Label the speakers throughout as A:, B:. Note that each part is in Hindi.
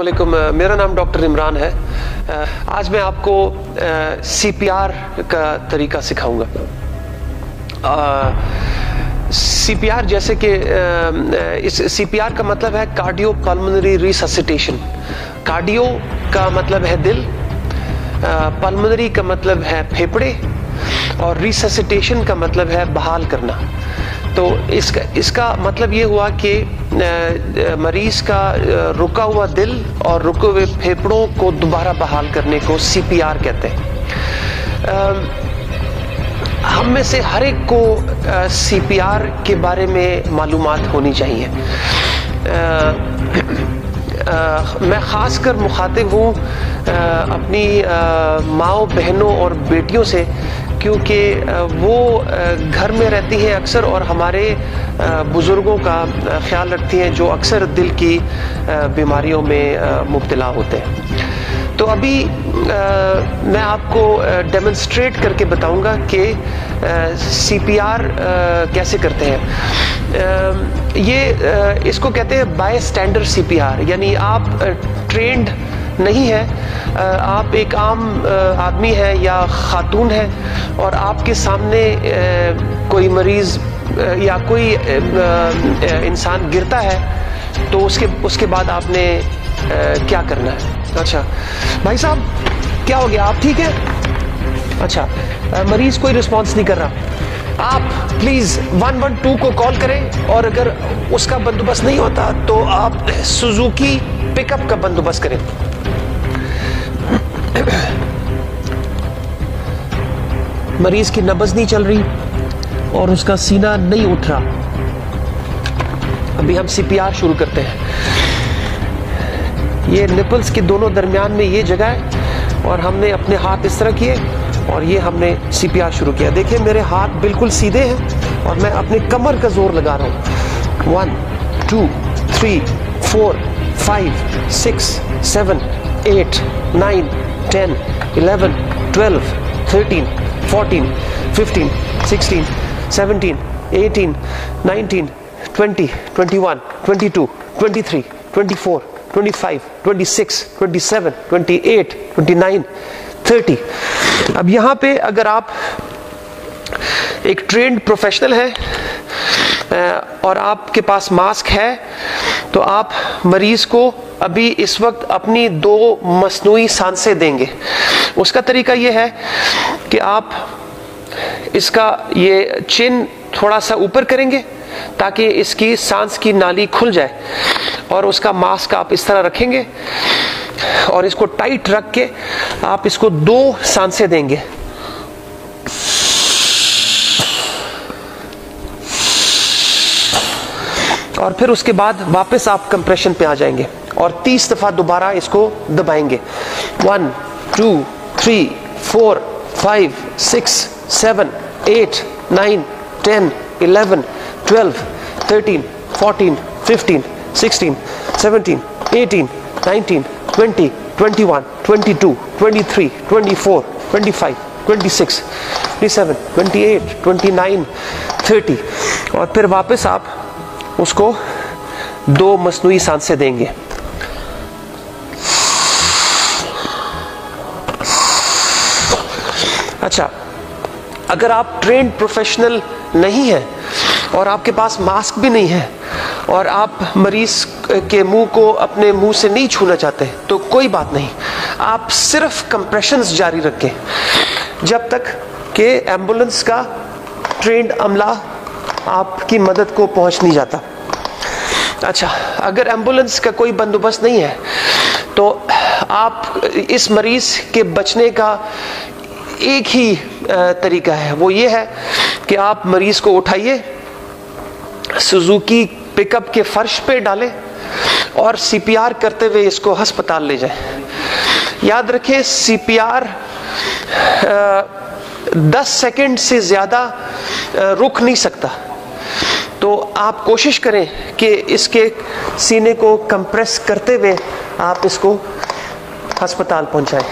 A: अस्सलाम वालेकुम, मेरा नाम डॉक्टर इमरान है। आज मैं आपको CPR का तरीका सिखाऊंगा। CPR जैसे कि इस CPR का मतलब है कार्डियो पल्मोनरी रिससिटेशन। कार्डियो का मतलब है दिल, पल्मोनरी का मतलब है फेफड़े और रिससिटेशन का मतलब है बहाल करना। तो इसका मतलब ये हुआ कि मरीज का रुका हुआ दिल और रुके हुए फेफड़ों को दोबारा बहाल करने को CPR कहते हैं। हम में से हर एक को CPR के बारे में मालूमात होनी चाहिए। मैं ख़ासकर मुखातिब हूँ अपनी माँओं, बहनों और बेटियों से, क्योंकि वो घर में रहती हैं अक्सर और हमारे बुज़ुर्गों का ख्याल रखती हैं जो अक्सर दिल की बीमारियों में मुब्तला होते हैं। तो अभी मैं आपको डेमोन्स्ट्रेट करके बताऊंगा कि CPR कैसे करते हैं। ये इसको कहते हैं बाय स्टैंडर्ड CPR, यानी आप ट्रेंड नहीं है, आप एक आम आदमी है या खातून है और आपके सामने कोई मरीज या कोई इंसान गिरता है तो उसके बाद आपने क्या करना है। अच्छा भाई साहब, क्या हो गया, आप ठीक है? अच्छा, मरीज कोई रिस्पॉन्स नहीं कर रहा, आप प्लीज 112 को कॉल करें और अगर उसका बंदोबस्त नहीं होता तो आप सुजुकी पिकअप का बंदोबस्त करें। मरीज की नब्ज नहीं चल रही और उसका सीना नहीं उठ रहा। अभी हम CPR शुरू करते हैं। ये निपल्स के दोनों दरमियान में ये जगह है और हमने अपने हाथ इस तरह किए और ये हमने CPR शुरू किया। देखिए मेरे हाथ बिल्कुल सीधे हैं और मैं अपने कमर का जोर लगा रहा हूँ। 1 2 3 4 5 6 7 8 9 10 11 12 13 14 15 16 17 18 19 20 21 22 23 24 25 26 27 28 29 30। अब यहाँ पे अगर आप एक ट्रेंड प्रोफेशनल है और आपके पास मास्क है तो आप मरीज को अभी इस वक्त अपनी 2 मसनूई सांसें देंगे। उसका तरीका ये है कि आप इसका ये चिन थोड़ा सा ऊपर करेंगे ताकि इसकी सांस की नाली खुल जाए और उसका मास्क आप इस तरह रखेंगे और इसको टाइट रख के आप इसको 2 सांसें देंगे। और फिर उसके बाद वापस आप कंप्रेशन पे आ जाएंगे और 30 दफा दोबारा इसको दबाएंगे। 1 2 3 4 5 6 7 8 9 10 11 12 13 14 15 16 17 18 19 20 21 22 23 24 25 26 27 28 29 30। और फिर वापस आप उसको 2 मसनूई सांसें देंगे। अच्छा, अगर आप ट्रेंड प्रोफेशनल नहीं हैं और आपके पास मास्क भी नहीं है और आप मरीज के मुंह को अपने मुंह से नहीं छूना चाहते तो कोई बात नहीं, आप सिर्फ कंप्रेशंस जारी रखें जब तक कि एम्बुलेंस का ट्रेंड अमला आपकी मदद को पहुंच नहीं जाता। अच्छा, अगर एम्बुलेंस का कोई बंदोबस्त नहीं है तो आप इस मरीज के बचने का एक ही तरीका है, वो ये है कि आप मरीज को उठाइए, सुजुकी पिकअप के फर्श पे डालें और CPR करते हुए इसको अस्पताल ले जाएं। याद रखें CPR 10 सेकंड से ज़्यादा रुक नहीं सकता, तो आप कोशिश करें कि इसके सीने को कंप्रेस करते हुए आप इसको अस्पताल पहुंचाएं।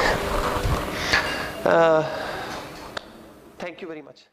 A: Thank you very much.